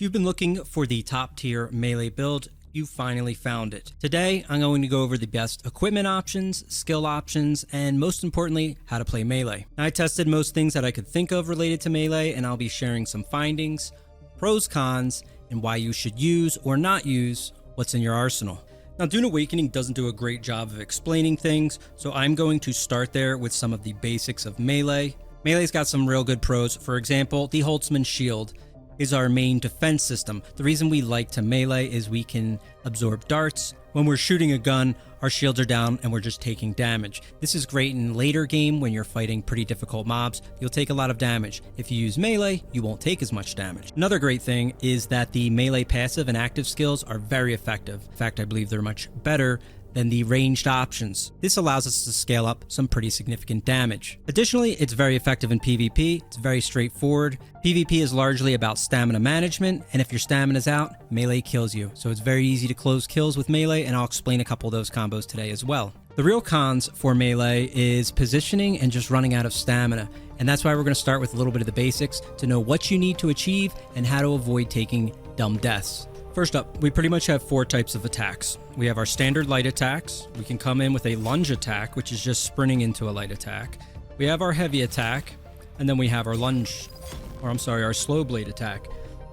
If you've been looking for the top tier melee build, you finally found it. Today, I'm going to go over the best equipment options, skill options, and most importantly, how to play melee. Now, I tested most things that I could think of related to melee, and I'll be sharing some findings, pros, cons, and why you should use or not use what's in your arsenal. Now, Dune Awakening doesn't do a great job of explaining things, so I'm going to start there with some of the basics of melee. Melee's got some real good pros. For example, the Holtzman Shield is our main defense system. The reason we like to melee is we can absorb darts. When we're shooting a gun, our shields are down and we're just taking damage. This is great in later game when you're fighting pretty difficult mobs. You'll take a lot of damage. If you use melee, you won't take as much damage. Another great thing is that the melee passive and active skills are very effective. In fact, I believe they're much better than the ranged options. This allows us to scale up some pretty significant damage. Additionally, it's very effective in PvP. It's very straightforward. PvP is largely about stamina management, and if your stamina's out, melee kills you. So it's very easy to close kills with melee, and I'll explain a couple of those combos today as well. The real cons for melee is positioning and just running out of stamina, and that's why we're going to start with a little bit of the basics to know what you need to achieve and how to avoid taking dumb deaths. First up, we pretty much have 4 types of attacks. We have our standard light attacks. We can come in with a lunge attack, which is just sprinting into a light attack. We have our heavy attack, and then we have our our slow blade attack.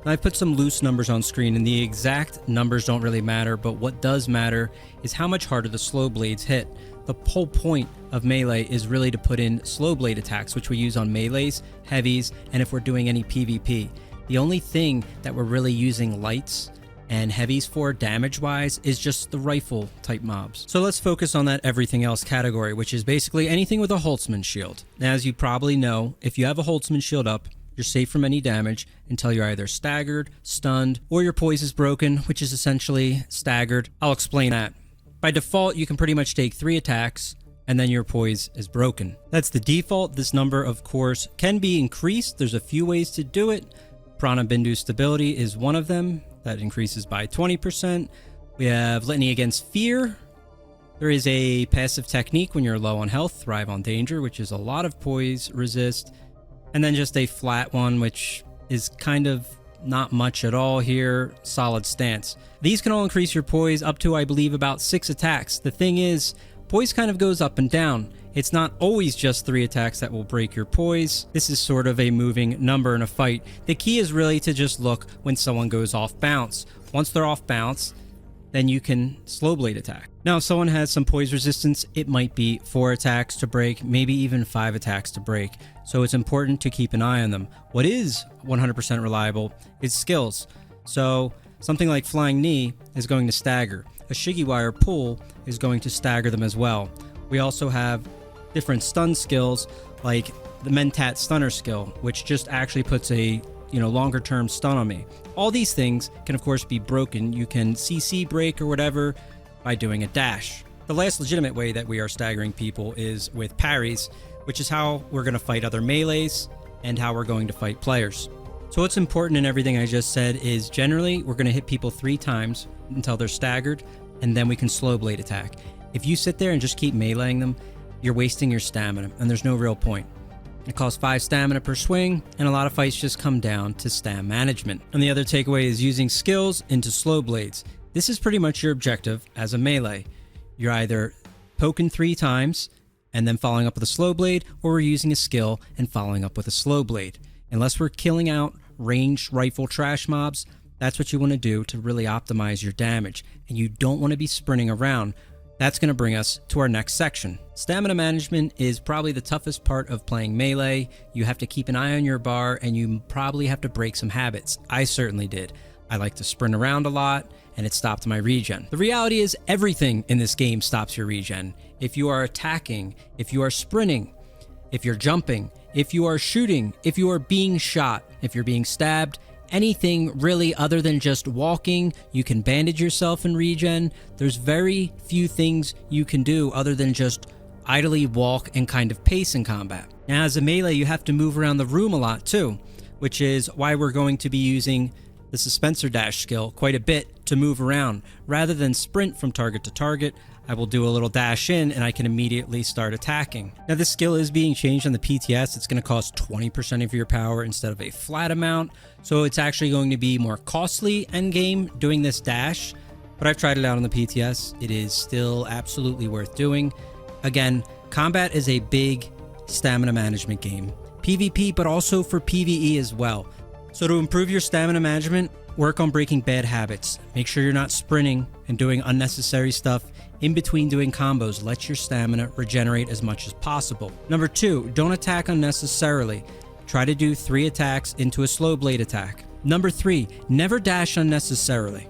Now, I put some loose numbers on screen, and the exact numbers don't really matter, but what does matter is how much harder the slow blades hit. The whole point of melee is really to put in slow blade attacks, which we use on melees, heavies, and if we're doing any PvP. The only thing that we're really using lights and heavies for damage-wise is just the rifle type mobs. So let's focus on that everything else category, which is basically anything with a Holtzman shield. Now, as you probably know, if you have a Holtzman shield up, you're safe from any damage until you're either staggered, stunned, or your poise is broken, which is essentially staggered. I'll explain that. By default, you can pretty much take 3 attacks, and then your poise is broken. That's the default. This number, of course, can be increased. There's a few ways to do it. Prana Bindu Stability is one of them. That increases by 20%. We have Litany Against Fear. There is a passive technique when you're low on health, Thrive on Danger, which is a lot of poise resist. And then just a flat one, which is kind of not much at all here, Solid Stance. These can all increase your poise up to, I believe, about 6 attacks. The thing is, poise kind of goes up and down. It's not always just 3 attacks that will break your poise. This is sort of a moving number in a fight. The key is really to just look when someone goes off bounce. Once they're off bounce, then you can slow blade attack. Now, if someone has some poise resistance, it might be 4 attacks to break, maybe even 5 attacks to break. So it's important to keep an eye on them. What is 100% reliable is skills. So something like Flying Knee is going to stagger. A Shigiwire pull is going to stagger them as well. We also have different stun skills like the Mentat Stunner skill, which just actually puts a longer term stun on me. All these things can of course be broken. You can CC break or whatever by doing a dash. The last legitimate way that we are staggering people is with parries, which is how we're going to fight other melees and how we're going to fight players. So what's important in everything I just said is generally we're going to hit people 3 times until they're staggered, and then we can slow blade attack. If you sit there and just keep meleeing them, you're wasting your stamina, and there's no real point. It costs 5 stamina per swing, and a lot of fights just come down to stam management. And the other takeaway is using skills into slow blades. This is pretty much your objective as a melee. You're either poking 3 times and then following up with a slow blade, or we're using a skill and following up with a slow blade. Unless we're killing out ranged rifle trash mobs, that's what you want to do to really optimize your damage. And you don't want to be sprinting around. That's going to bring us to our next section. Stamina management is probably the toughest part of playing melee. You have to keep an eye on your bar, and you probably have to break some habits. I certainly did. I like to sprint around a lot, and it stopped my regen. The reality is everything in this game stops your regen. If you are attacking, if you are sprinting, if you're jumping, if you are shooting, if you are being shot, if you're being stabbed, anything really other than just walking, you can bandage yourself and regen. There's very few things you can do other than just idly walk and kind of pace in combat. Now, as a melee, you have to move around the room a lot too, which is why we're going to be using the Suspensor Dash skill quite a bit to move around. Rather than sprint from target to target, I will do a little dash in and I can immediately start attacking. Now this skill is being changed on the PTS. It's going to cost 20% of your power instead of a flat amount. So it's actually going to be more costly endgame doing this dash. But I've tried it out on the PTS. It is still absolutely worth doing. Again, combat is a big stamina management game. PvP, but also for PvE as well. So to improve your stamina management, work on breaking bad habits. Make sure you're not sprinting and doing unnecessary stuff in between doing combos. Let your stamina regenerate as much as possible. Number 2, don't attack unnecessarily. Try to do 3 attacks into a slow blade attack. Number 3, never dash unnecessarily.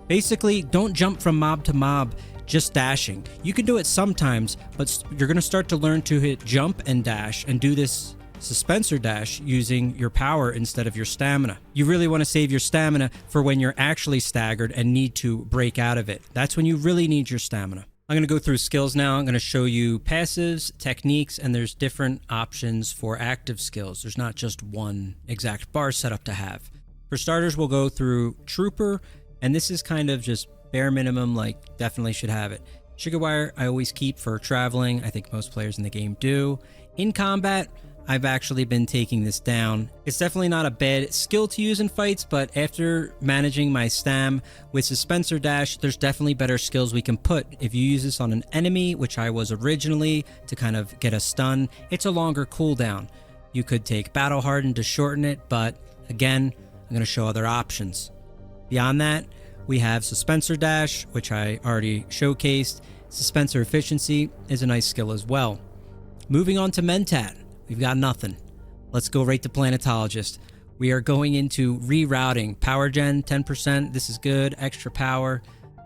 Basically, don't jump from mob to mob just dashing. You can do it sometimes, but you're going to start to learn to hit jump and dash and do this Suspensor Dash using your power instead of your stamina. You really want to save your stamina for when you're actually staggered and need to break out of it. That's when you really need your stamina. I'm going to go through skills now. I'm going to show you passives, techniques, and there's different options for active skills. There's not just one exact bar setup to have. For starters, we'll go through Trooper, and this is kind of just bare minimum, like definitely should have it. Shigawire, I always keep for traveling. I think most players in the game do. In combat, I've actually been taking this down. It's definitely not a bad skill to use in fights, but after managing my stam with Suspensor Dash, there's definitely better skills we can put. If you use this on an enemy, which I was originally to kind of get a stun, it's a longer cooldown. You could take Battle Harden to shorten it, but again, I'm going to show other options. Beyond that, we have Suspensor Dash, which I already showcased. Suspensor Efficiency is a nice skill as well. Moving on to Mentat. We've got nothing. Let's go right to Planetologist. We are going into rerouting. Power gen, 10%. This is good. Extra power.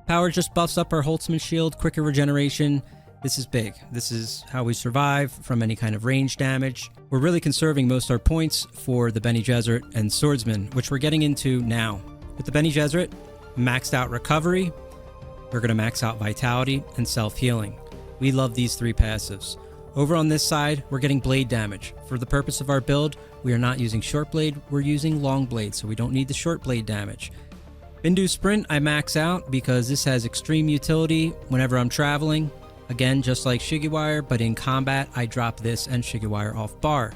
Power just buffs up our Holtzman shield. Quicker regeneration. This is big. This is how we survive from any kind of range damage. We're really conserving most of our points for the Bene Gesserit and Swordsman, which we're getting into now. With the Bene Gesserit, maxed out recovery. We're going to max out vitality and self-healing. We love these 3 passives. Over on this side, we're getting blade damage. For the purpose of our build, we are not using short blade, we're using long blade, so we don't need the short blade damage. Bindu Sprint, I max out because this has extreme utility whenever I'm traveling. Again, just like Shigawire, but in combat, I drop this and Shigawire off bar.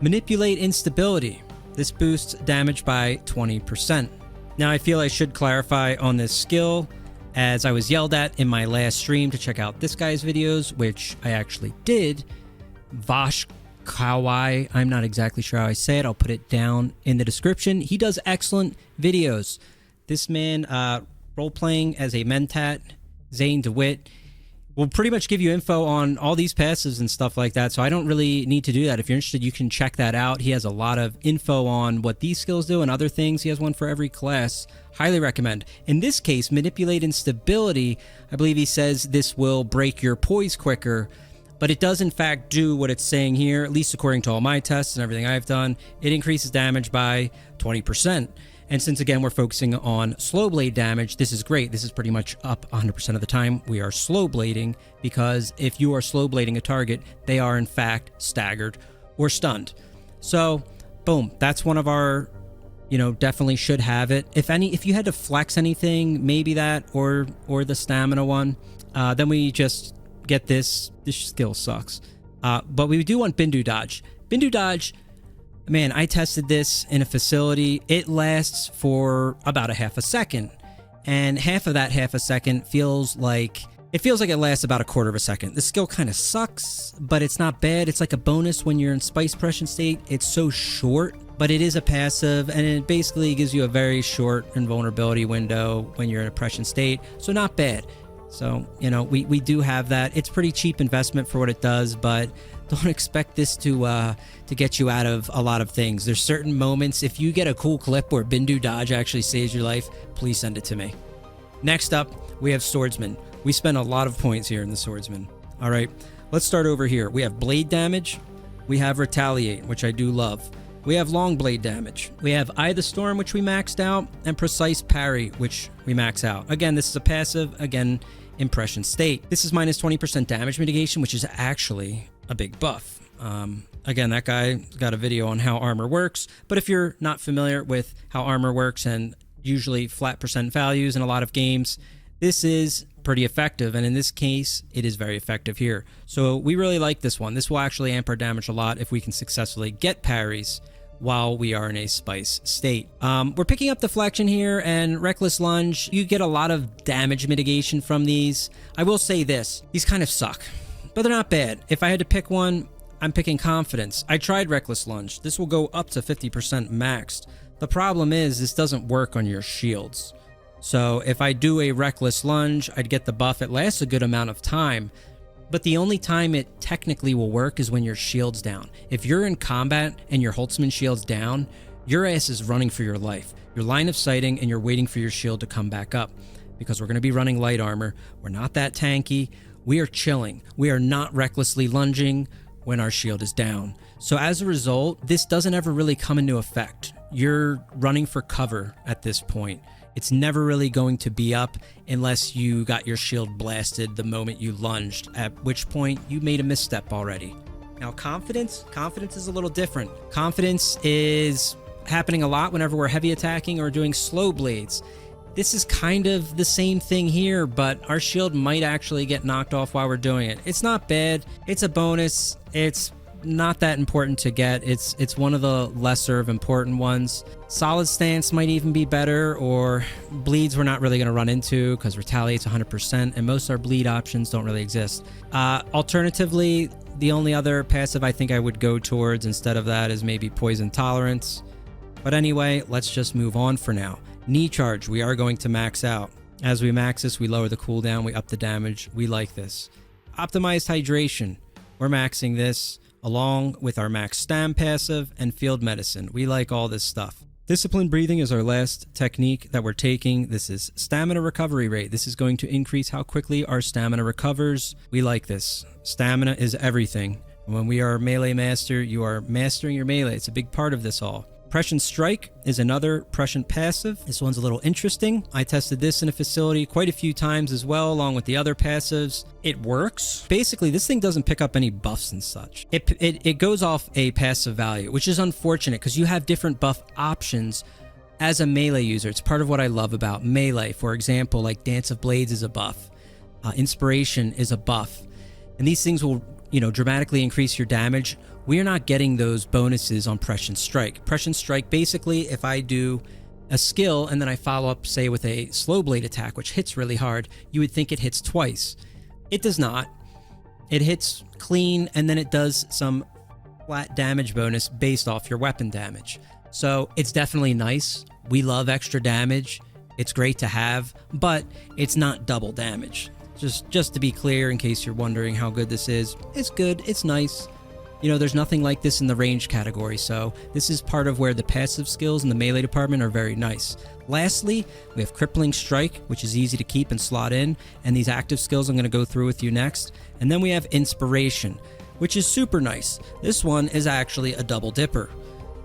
Manipulate Instability. This boosts damage by 20%. Now, I feel I should clarify on this skill, as I was yelled at in my last stream to check out this guy's videos, which I actually did. Vash Kawai, I'm not exactly sure how I say it. I'll put it down in the description. He does excellent videos. This man, role-playing as a Mentat, Zane DeWitt, will pretty much give you info on all these passives and stuff like that, so I don't really need to do that. If you're interested, you can check that out. He has a lot of info on what these skills do and other things. He has one for every class. Highly recommend. In this case, Manipulate Instability, I believe he says this will break your poise quicker, but it does in fact do what it's saying here, at least according to all my tests and everything I've done. It increases damage by 20%. And since again we're focusing on slow blade damage, this is great. This is pretty much up 100% of the time we are slow blading, because if you are slow blading a target, they are in fact staggered or stunned. So boom, that's one of our, definitely should have it. If you had to flex anything, maybe that or the stamina one, then we just get this. This skill sucks. But we do want Bindu Dodge. Bindu Dodge, man, I tested this in a facility. It lasts for about a half a second. And half of that half a second feels like it lasts about a quarter of a second. The skill kind of sucks, but it's not bad. It's like a bonus when you're in Spice Suppression state. It's so short, but it is a passive, and it basically gives you a very short invulnerability window when you're in oppression state. So not bad. So, we do have that. It's pretty cheap investment for what it does, but don't expect this to get you out of a lot of things. There's certain moments, if you get a cool clip where Bindu Dodge actually saves your life, please send it to me. Next up, we have Swordsman. We spend a lot of points here in the Swordsman. All right, let's start over here. We have blade damage. We have Retaliate, which I do love. We have long blade damage. We have Eye of the Storm, which we maxed out, and Precise Parry, which we max out. Again, this is a passive. Again, impression state. This is minus 20% damage mitigation, which is actually a big buff. Again, that guy got a video on how armor works, but if you're not familiar with how armor works and usually flat percent values in a lot of games, this is pretty effective, and in this case, it is very effective here. So we really like this one. This will actually amp our damage a lot if we can successfully get parries while we are in a spice state. We're picking up Deflection here and Reckless Lunge. You get a lot of damage mitigation from these. I will say this, these kind of suck, but they're not bad. If I had to pick one, I'm picking Confidence. I tried Reckless Lunge. This will go up to 50% maxed. The problem is this doesn't work on your shields. So if I do a Reckless Lunge, I'd get the buff. It lasts a good amount of time, but the only time it technically will work is when your shield's down. If you're in combat and your Holtzman shield's down, your ass is running for your life. You're line of sighting and you're waiting for your shield to come back up, because we're going to be running light armor. We're not that tanky. We are chilling. We are not recklessly lunging when our shield is down. So as a result, this doesn't ever really come into effect. You're running for cover at this point. It's never really going to be up unless you got your shield blasted the moment you lunged, at which point you made a misstep already. Now Confidence is a little different. Confidence is happening a lot whenever we're heavy attacking or doing slow blades. This is kind of the same thing here, but our shield might actually get knocked off while we're doing it. It's not bad. It's a bonus. It's not that important to get. It's one of the lesser of important ones. Solid Stance might even be better, or bleeds we're not really going to run into because retaliates 100%, and most of our bleed options don't really exist. Alternatively, the only other passive I think I would go towards instead of that is maybe Poison Tolerance. But anyway, let's just move on for now. Knee Charge, we are going to max out. As we max this, we lower the cooldown, we up the damage. We like this. Optimized Hydration, we're maxing this along with our max stam passive and field medicine. We like all this stuff. Disciplined breathing is our last technique that we're taking. This is stamina recovery rate. This is going to increase how quickly our stamina recovers. We like this. Stamina is everything. When we are melee master, you are mastering your melee. It's a big part of this all. Prescient Strike is another prescient passive. This one's a little interesting. I tested this in a facility quite a few times as well, along with the other passives. It works. Basically, this thing doesn't pick up any buffs and such. It goes off a passive value, which is unfortunate because you have different buff options as a melee user. It's part of what I love about melee. For example, like Dance of Blades is a buff. Inspiration is a buff. And these things will, dramatically increase your damage. We are not getting those bonuses on Prescient Strike. Prescient Strike, basically, if I do a skill and then I follow up, say, with a slow blade attack, which hits really hard, you would think it hits twice. It does not. It hits clean, and then it does some flat damage bonus based off your weapon damage. So it's definitely nice. We love extra damage. It's great to have, but it's not double damage. Just to be clear, in case you're wondering how good this is, it's good, it's nice. There's nothing like this in the range category, so this is part of where the passive skills in the melee department are very nice. Lastly, we have Crippling Strike, which is easy to keep and slot in, and these active skills I'm going to go through with you next. And then we have Inspiration, which is super nice. This one is actually a double dipper,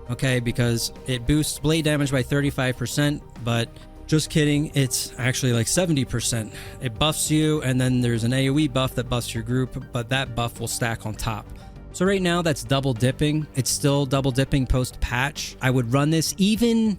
okay, because it boosts blade damage by 35%, but just kidding, it's actually like 70%. It buffs you, and then there's an AoE buff that buffs your group, but that buff will stack on top. So right now that's double dipping. It's still double dipping post patch. I would run this even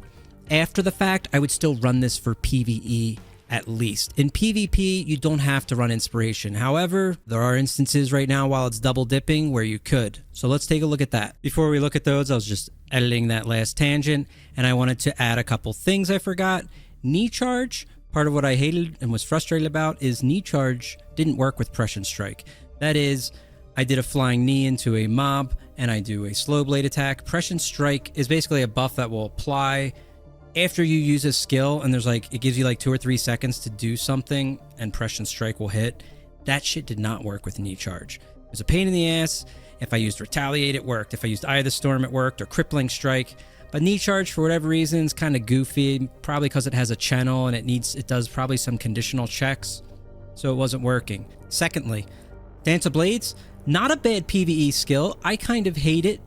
after the fact. I would still run this for PvE at least. In PvP, you don't have to run Inspiration. However, there are instances right now while it's double dipping where you could. So let's take a look at that. Before we look at those, I was just editing that last tangent, and I wanted to add a couple things I forgot. Knee Charge, part of what I hated and was frustrated about is Knee Charge didn't work with Prescient Strike. That is, I did a flying knee into a mob and I do a slow blade attack. Prescient Strike is basically a buff that will apply after you use a skill, and it gives you like 2 or 3 seconds to do something and Prescient Strike will hit. That shit did not work with Knee Charge. It was a pain in the ass. If I used Retaliate, it worked. If I used Eye of the Storm, it worked, or Crippling Strike. But Knee Charge, for whatever reason, is kind of goofy, probably because it has a channel and it does probably some conditional checks, so it wasn't working. Secondly, Dance of Blades, not a bad PvE skill. I kind of hate it,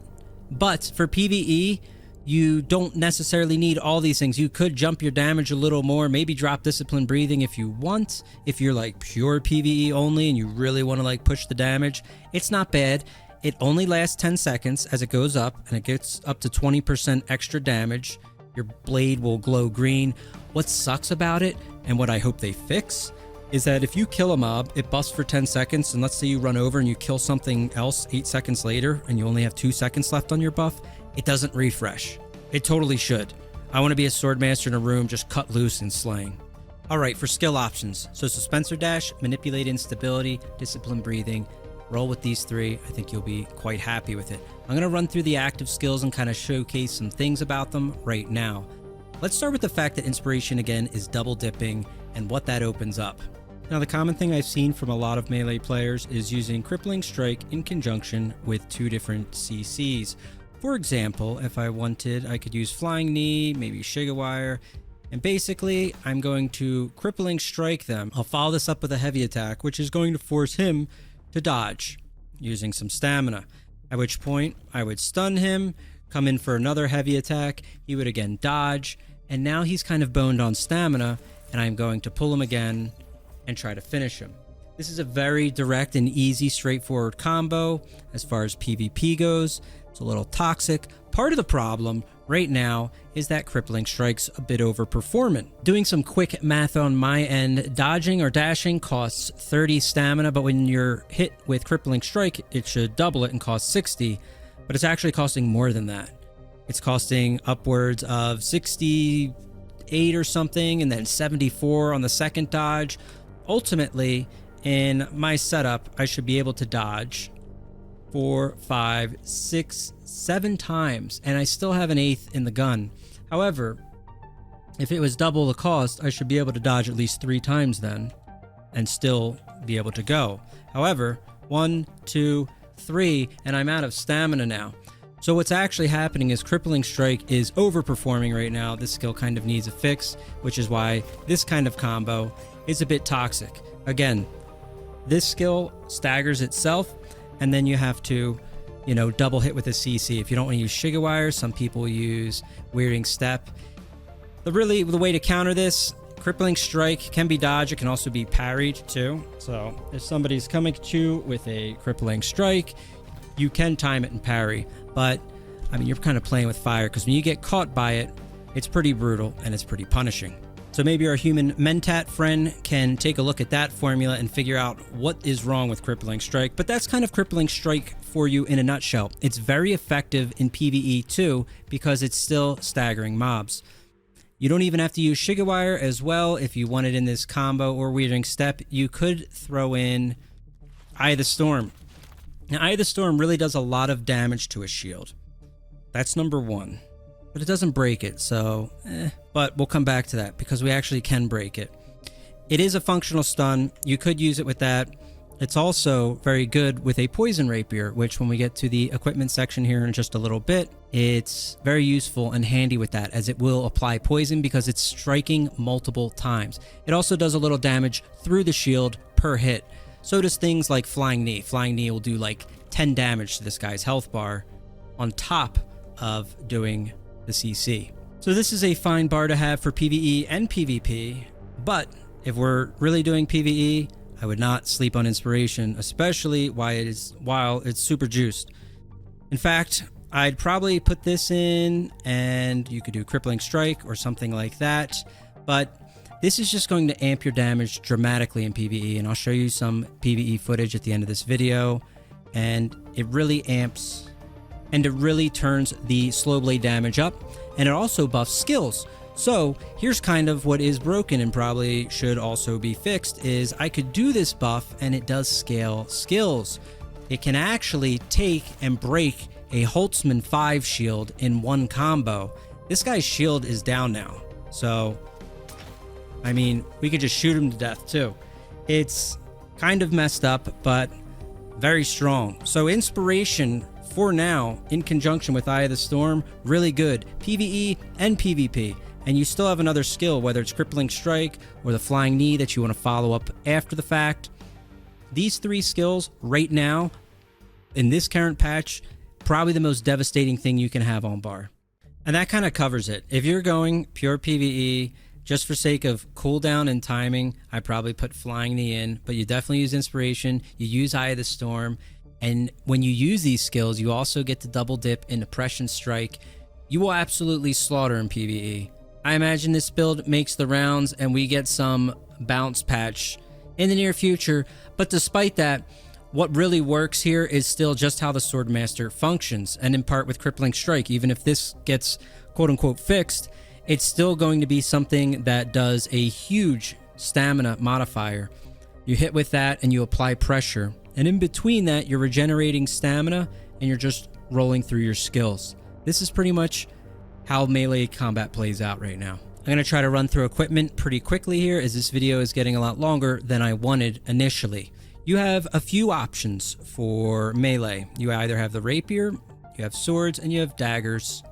but for PvE, you don't necessarily need all these things. You could jump your damage a little more, maybe drop Disciplined Breathing if you want. If you're like pure PvE only and you really want to push the damage, it's not bad. It only lasts 10 seconds as it goes up, and it gets up to 20% extra damage. Your blade will glow green. What sucks about it, and what I hope they fix, is that if you kill a mob, it buffs for 10 seconds, and let's say you run over and you kill something else 8 seconds later, and you only have 2 seconds left on your buff, it doesn't refresh. It totally should. I want to be a Swordmaster in a room just cut loose and slaying. Alright, for skill options. So Suspensor Dash, Manipulate Instability, Discipline Breathing. Roll with these 3. I think you'll be quite happy with it. I'm going to run through the active skills and kind of showcase some things about them right now. Let's start with the fact that Inspiration again is double dipping and what that opens up. Now, the common thing I've seen from a lot of melee players is using Crippling Strike in conjunction with 2 different CCs. For example, if I wanted, I could use Flying Knee, maybe Shigawire, and basically I'm going to Crippling Strike them. I'll follow this up with a heavy attack, which is going to force him to dodge using some stamina, at which point I would stun him, come in for another heavy attack, he would again dodge, and now he's kind of boned on stamina, and I'm going to pull him again and try to finish him. This is a very direct and easy, straightforward combo as far as PvP goes. It's a little toxic. Part of the problem right now is that Crippling Strike's a bit overperformant. Doing some quick math on my end, dodging or dashing costs 30 stamina, but when you're hit with Crippling Strike, it should double it and cost 60, but it's actually costing more than that. It's costing upwards of 68 or something, and then 74 on the second dodge. Ultimately, in my setup, I should be able to dodge 4, 5, 6, 7 times, and I still have an 8th in the gun. However, if it was double the cost, I should be able to dodge at least 3 times then, and still be able to go. However, 1, 2, 3, and I'm out of stamina now. So what's actually happening is Crippling Strike is overperforming right now. This skill kind of needs a fix, which is why this kind of combo is a bit toxic. Again, this skill staggers itself, and then you have to, double hit with a CC. If you don't want to use Shigawire, some people use Weirding Step. The way to counter this, Crippling Strike can be dodged. It can also be parried too. So if somebody's coming at you with a Crippling Strike, you can time it and parry. But, you're kind of playing with fire, because when you get caught by it, it's pretty brutal and it's pretty punishing. So maybe our human Mentat friend can take a look at that formula and figure out what is wrong with Crippling Strike. But that's kind of Crippling Strike for you in a nutshell. It's very effective in PvE too, because it's still staggering mobs. You don't even have to use Shigawire as well. If you want it in this combo or Weirding Step, you could throw in Eye of the Storm. Now, Eye of the Storm really does a lot of damage to a shield. That's number 1. But it doesn't break it, so But we'll come back to that, because we actually can break it. It is a functional stun. You could use it with that. It's also very good with a Poison Rapier, which when we get to the equipment section here in just a little bit, it's very useful and handy with that, as it will apply poison because it's striking multiple times. It also does a little damage through the shield per hit. So does things like Flying Knee. Flying Knee will do like 10 damage to this guy's health bar on top of doing the CC. So this is a fine bar to have for PvE and PvP, but if we're really doing PvE, I would not sleep on Inspiration, especially while it's super juiced. In fact, I'd probably put this in, and you could do Crippling Strike or something like that, but this is just going to amp your damage dramatically in PvE, and I'll show you some PvE footage at the end of this video, and it really amps, and it really turns the slow blade damage up, and it also buffs skills. So here's kind of what is broken and probably should also be fixed, is I could do this buff and it does scale skills. It can actually take and break a Holtzman 5 shield in one combo. This guy's shield is down now, so we could just shoot him to death too. It's kind of messed up, but very strong. So Inspiration for now, in conjunction with Eye of the Storm, really good PvE and PvP. And you still have another skill, whether it's Crippling Strike or the Flying Knee that you want to follow up after the fact. These 3 skills right now, in this current patch, probably the most devastating thing you can have on bar. And that kind of covers it. If you're going pure PvE, just for sake of cooldown and timing, I probably put Flying Knee in, but you definitely use Inspiration, you use Eye of the Storm. And when you use these skills, you also get to double dip into Crippling Strike. You will absolutely slaughter in PvE. I imagine this build makes the rounds and we get some bounce patch in the near future. But despite that, what really works here is still just how the Swordmaster functions, and in part with Crippling Strike. Even if this gets quote-unquote fixed, it's still going to be something that does a huge stamina modifier. You hit with that and you apply pressure, and in between that you're regenerating stamina and you're just rolling through your skills. This is pretty much how melee combat plays out right now. I'm going to try to run through equipment pretty quickly here, as this video is getting a lot longer than I wanted initially. You have a few options for melee. You either have the Rapier, you have swords, and you have daggers.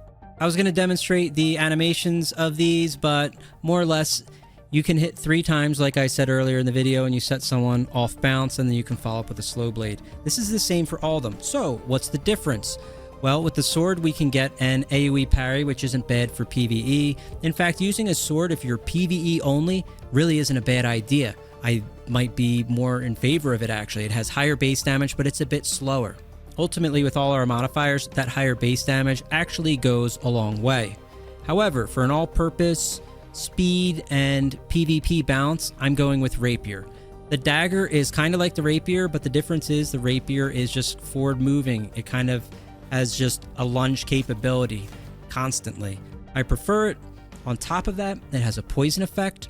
I was going to demonstrate the animations of these, but more or less you can hit 3 times like I said earlier in the video, and you set someone off bounce, and then you can follow up with a slow blade. This is the same for all of them. So what's the difference? Well, with the sword, we can get an AoE parry, which isn't bad for PvE. In fact, using a sword, if you're PvE only, really isn't a bad idea. I might be more in favor of it, actually. It has higher base damage, but it's a bit slower. Ultimately, with all our modifiers, that higher base damage actually goes a long way. However, for an all-purpose speed and PvP bounce, I'm going with Rapier. The dagger is kind of like the Rapier, but the difference is the Rapier is just forward moving. It kind of has just a lunge capability constantly. I prefer it. On top of that, it has a poison effect.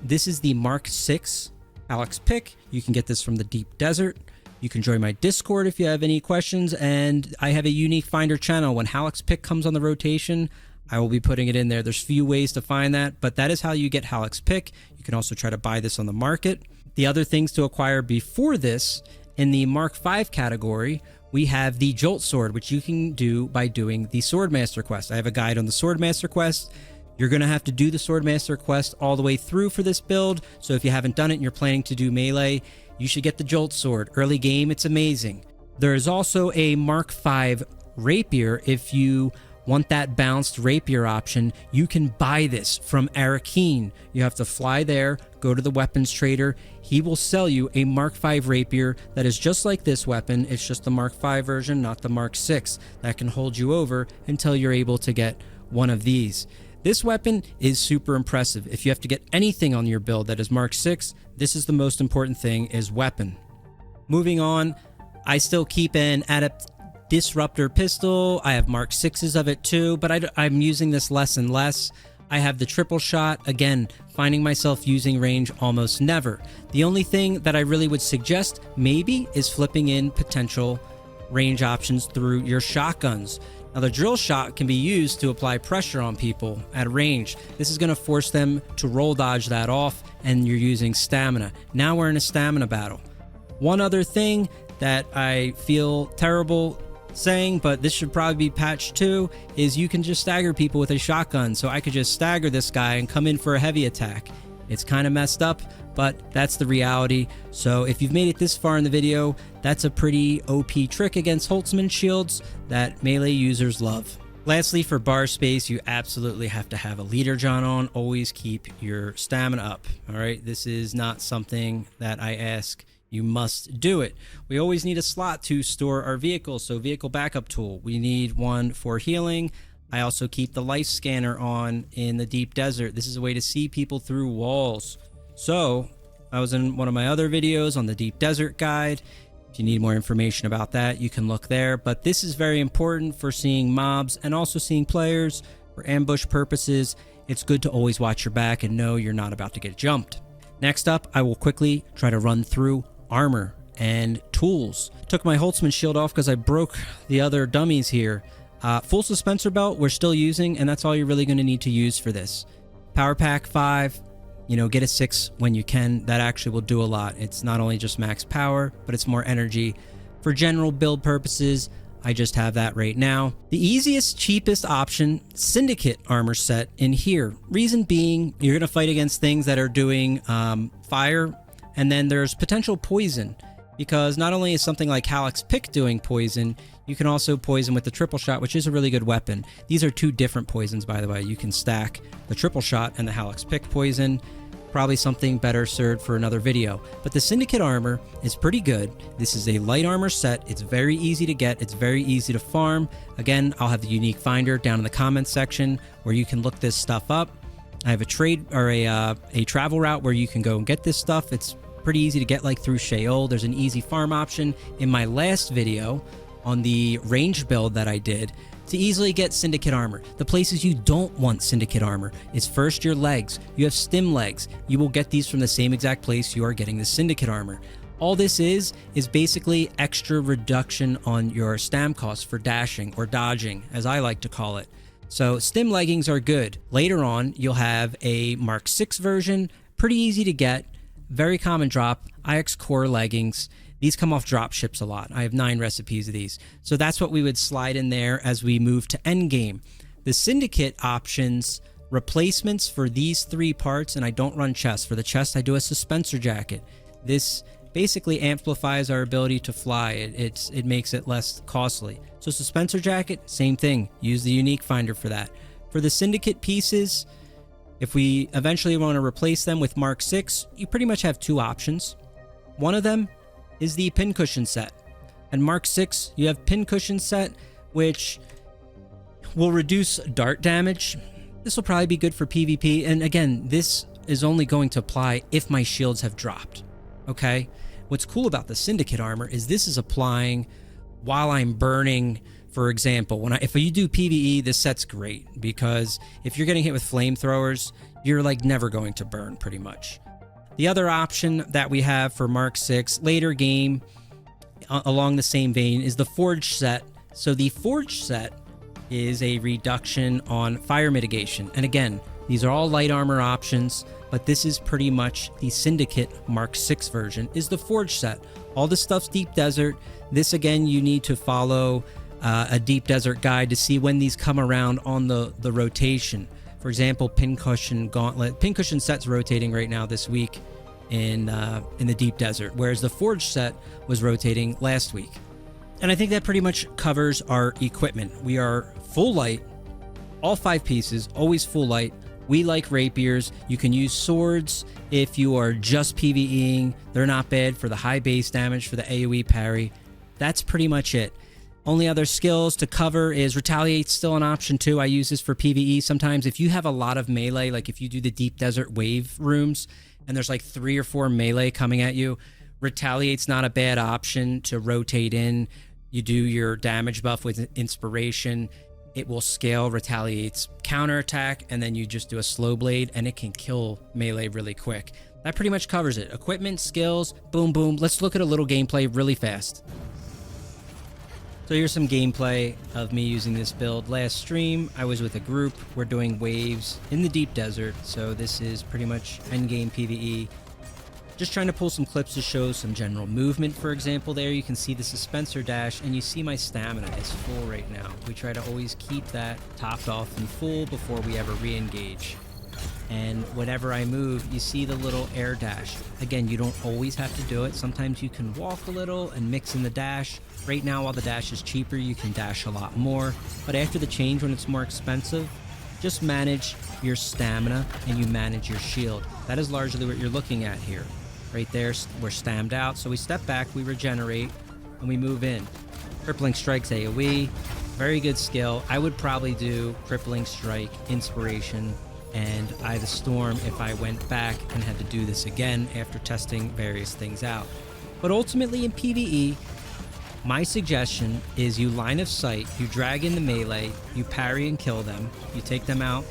This is the Mark 6 Alex pick. You can get this from the Deep Desert. You can join my Discord if you have any questions, and I have a unique finder channel. When Halleck's pick comes on the rotation, I will be putting it in there. There's few ways to find that, but that is how you get Halleck's pick. You can also try to buy this on the market. The other things to acquire before this, in the Mark 5 category, we have the Jolt Sword, which you can do by doing the Swordmaster quest. I have a guide on the Swordmaster quest. You're going to have to do the Swordmaster quest all the way through for this build, so if you haven't done it and you're planning to do melee, you should get the Jolt Sword. Early game, it's amazing. There is also a Mark 5 Rapier. If you want that bounced Rapier option, you can buy this from Arakeen. You have to fly there, go to the weapons trader. He will sell you a Mark 5 Rapier that is just like this weapon. It's just the Mark 5 version, not the Mark 6. That can hold you over until you're able to get one of these. This weapon is super impressive. If you have to get anything on your build that is Mark 6, this is the most important thing, is weapon. Moving on, I still keep an Adept Disruptor pistol. I have Mark 6s of it too, but I'm using this less and less. I have the triple shot, again, finding myself using range almost never. The only thing that I really would suggest maybe is flipping in potential range options through your shotguns. Now, the drill shot can be used to apply pressure on people at range. This is going to force them to roll dodge that off, and you're using stamina. Now we're in a stamina battle. One other thing that I feel terrible saying, but this should probably be patched too, is you can just stagger people with a shotgun. So I could just stagger this guy and come in for a heavy attack. It's kind of messed up, but that's the reality. So if you've made it this far in the video, that's a pretty OP trick against Holtzman shields that melee users love. Lastly, for bar space, you absolutely have to have a leader John on. Always keep your stamina up. All right, this is not something that I ask. You must do it. We always need a slot to store our vehicles, so vehicle backup tool. We need one for healing. I also keep the life scanner on in the Deep Desert. This is a way to see people through walls. So I was in one of my other videos on the Deep Desert guide. If you need more information about that, you can look there. But this is very important for seeing mobs and also seeing players for ambush purposes. It's good to always watch your back and know you're not about to get jumped. Next up, I will quickly try to run through armor and tools. Took my Holtzman shield off because I broke the other dummies here. Full suspensor belt we're still using, and that's all you're really going to need to use for this. Power pack 5, get a 6 when you can. That actually will do a lot. It's not only just max power, but it's more energy. For general build purposes, I just have that right now. The easiest, cheapest option, Syndicate armor set in here. Reason being, you're going to fight against things that are doing fire, and then there's potential poison, because not only is something like Halleck's pick doing poison, you can also poison with the triple shot, which is a really good weapon. These are two different poisons, by the way. You can stack the triple shot and the Halleck's pick poison. probably something better served for another video. But the Syndicate armor is pretty good. This is a light armor set. It's very easy to get. It's very easy to farm. Again, I'll have the unique finder down in the comments section where you can look this stuff up. I have a trade or a travel route where you can go and get this stuff. It's pretty easy to get, like through Sheol. There's an easy farm option. In my last video on the range build that I did, to easily get Syndicate armor, the places you don't want Syndicate armor is first your legs. You have stim legs. You will get these from the same exact place you are getting the Syndicate armor. All this is basically extra reduction on your stam cost for dashing or dodging, as I like to call it. So stim leggings are good. Later on, you'll have a Mark 6 version, pretty easy to get, very common drop, IX core leggings. These come off drop ships a lot. I have 9 recipes of these. So that's what we would slide in there as we move to endgame. The Syndicate options, replacements for these 3 parts, and I don't run chest. For the chest, I do a suspensor jacket. This basically amplifies our ability to fly. It makes it less costly. So suspensor jacket, same thing. Use the unique finder for that. For the Syndicate pieces, if we eventually want to replace them with Mark 6, you pretty much have 2 options. One of them is the pincushion set. And Mark 6, you have pincushion set, which will reduce dart damage. This will probably be good for PvP. And again, this is only going to apply if my shields have dropped. Okay? What's cool about the Syndicate armor is this is applying while I'm burning. For example, if you do PvE, this set's great because if you're getting hit with flamethrowers, you're like never going to burn pretty much. The other option that we have for Mark 6 later game along the same vein is the Forge set. So the Forge set is a reduction on fire mitigation. And again, these are all light armor options, but this is pretty much the Syndicate Mark 6 version is the Forge set. All this stuff's Deep Desert. This again, you need to follow a Deep Desert guide to see when these come around on the rotation. For example, Pincushion Gauntlet. Pincushion set's rotating right now this week in the Deep Desert, whereas the Forge set was rotating last week. And I think that pretty much covers our equipment. We are full light, all 5 pieces, always full light. We like rapiers. You can use swords if you are just PvEing. They're not bad for the high base damage, for the AoE parry. That's pretty much it. Only other skills to cover is Retaliate's still an option too. I use this for PvE sometimes. If you have a lot of melee, like if you do the Deep Desert wave rooms and there's like 3 or 4 melee coming at you, Retaliate's not a bad option to rotate in. You do your damage buff with Inspiration. It will scale Retaliate's counterattack, and then you just do a slow blade and it can kill melee really quick. That pretty much covers it. Equipment, skills, boom, boom. Let's look at a little gameplay really fast. So here's some gameplay of me using this build. Last stream, I was with a group. We're doing waves in the Deep Desert. So this is pretty much endgame PvE. Just trying to pull some clips to show some general movement. For example, there you can see the suspensor dash, and you see my stamina is full right now. We try to always keep that topped off and full before we ever re-engage. And whenever I move, you see the little air dash. Again, you don't always have to do it. Sometimes you can walk a little and mix in the dash. Right now, while the dash is cheaper, you can dash a lot more. But after the change, when it's more expensive, just manage your stamina and you manage your shield. That is largely what you're looking at here. Right there, we're stammed out. So we step back, we regenerate, and we move in. Crippling Strike's AoE, very good skill. I would probably do Crippling Strike, Inspiration, and Eye of the Storm if I went back and had to do this again after testing various things out. But ultimately in PvE, my suggestion is you line of sight, you drag in the melee, you parry and kill them, you take them out.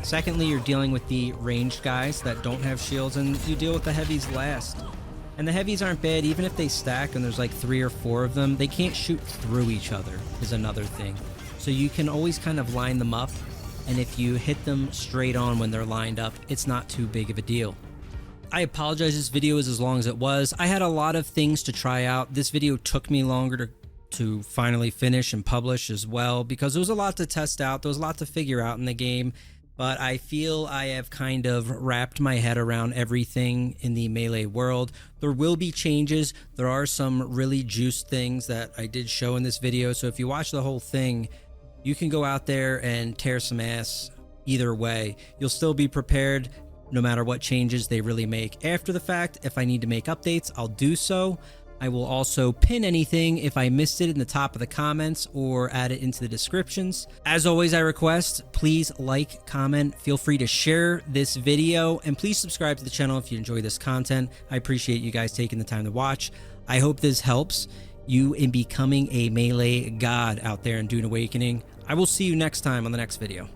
Secondly, you're dealing with the ranged guys that don't have shields, and you deal with the heavies last. And the heavies aren't bad, even if they stack and there's like 3 or 4 of them, they can't shoot through each other is another thing. So you can always kind of line them up, and if you hit them straight on when they're lined up, it's not too big of a deal. I apologize this video is as long as it was. I had a lot of things to try out. This video took me longer to finally finish and publish as well, because there was a lot to test out. There was a lot to figure out in the game. But I feel I have kind of wrapped my head around everything in the Melee world. There will be changes. There are some really juiced things that I did show in this video. So if you watch the whole thing, you can go out there and tear some ass either way. You'll still be prepared no matter what changes they really make after the fact. If I need to make updates, I'll do so. I will also pin anything if I missed it in the top of the comments or add it into the descriptions. As always, I request, please like, comment, feel free to share this video, and please subscribe to the channel if you enjoy this content. I appreciate you guys taking the time to watch. I hope this helps you in becoming a melee god out there in Dune Awakening. I will see you next time on the next video.